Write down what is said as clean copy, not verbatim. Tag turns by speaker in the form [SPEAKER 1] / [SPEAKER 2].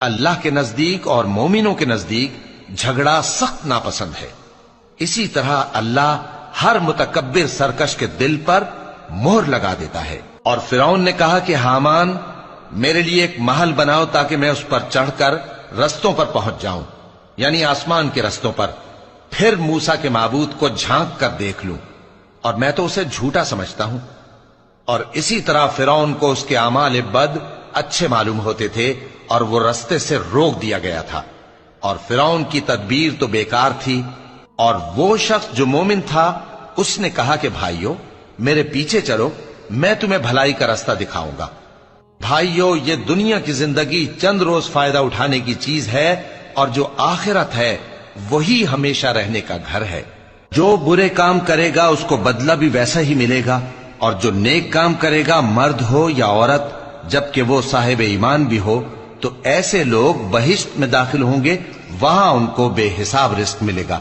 [SPEAKER 1] اللہ کے نزدیک اور مومنوں کے نزدیک جھگڑا سخت ناپسند ہے۔ اسی طرح اللہ ہر متکبر سرکش کے دل پر مہر لگا دیتا ہے۔ اور فرعون نے کہا کہ حامان میرے لیے ایک محل بناؤ تاکہ میں اس پر چڑھ کر رستوں پر پہنچ جاؤں، یعنی آسمان کے رستوں پر، پھر موسیٰ کے معبود کو جھانک کر دیکھ لوں، اور میں تو اسے جھوٹا سمجھتا ہوں۔ اور اسی طرح فرعون کو اس کے اعمال بد اچھے معلوم ہوتے تھے اور وہ رستے سے روک دیا گیا تھا، اور فرعون کی تدبیر تو بیکار تھی۔ اور وہ شخص جو مومن تھا اس نے کہا کہ بھائیو میرے پیچھے چلو، میں تمہیں بھلائی کا رستہ دکھاؤں گا۔ بھائیو یہ دنیا کی زندگی چند روز فائدہ اٹھانے کی چیز ہے، اور جو آخرت ہے وہی ہمیشہ رہنے کا گھر ہے۔ جو برے کام کرے گا اس کو بدلہ بھی ویسا ہی ملے گا، اور جو نیک کام کرے گا مرد ہو یا عورت جبکہ وہ صاحب ایمان بھی ہو تو ایسے لوگ بہشت میں داخل ہوں گے، وہاں ان کو بے حساب رزق ملے گا۔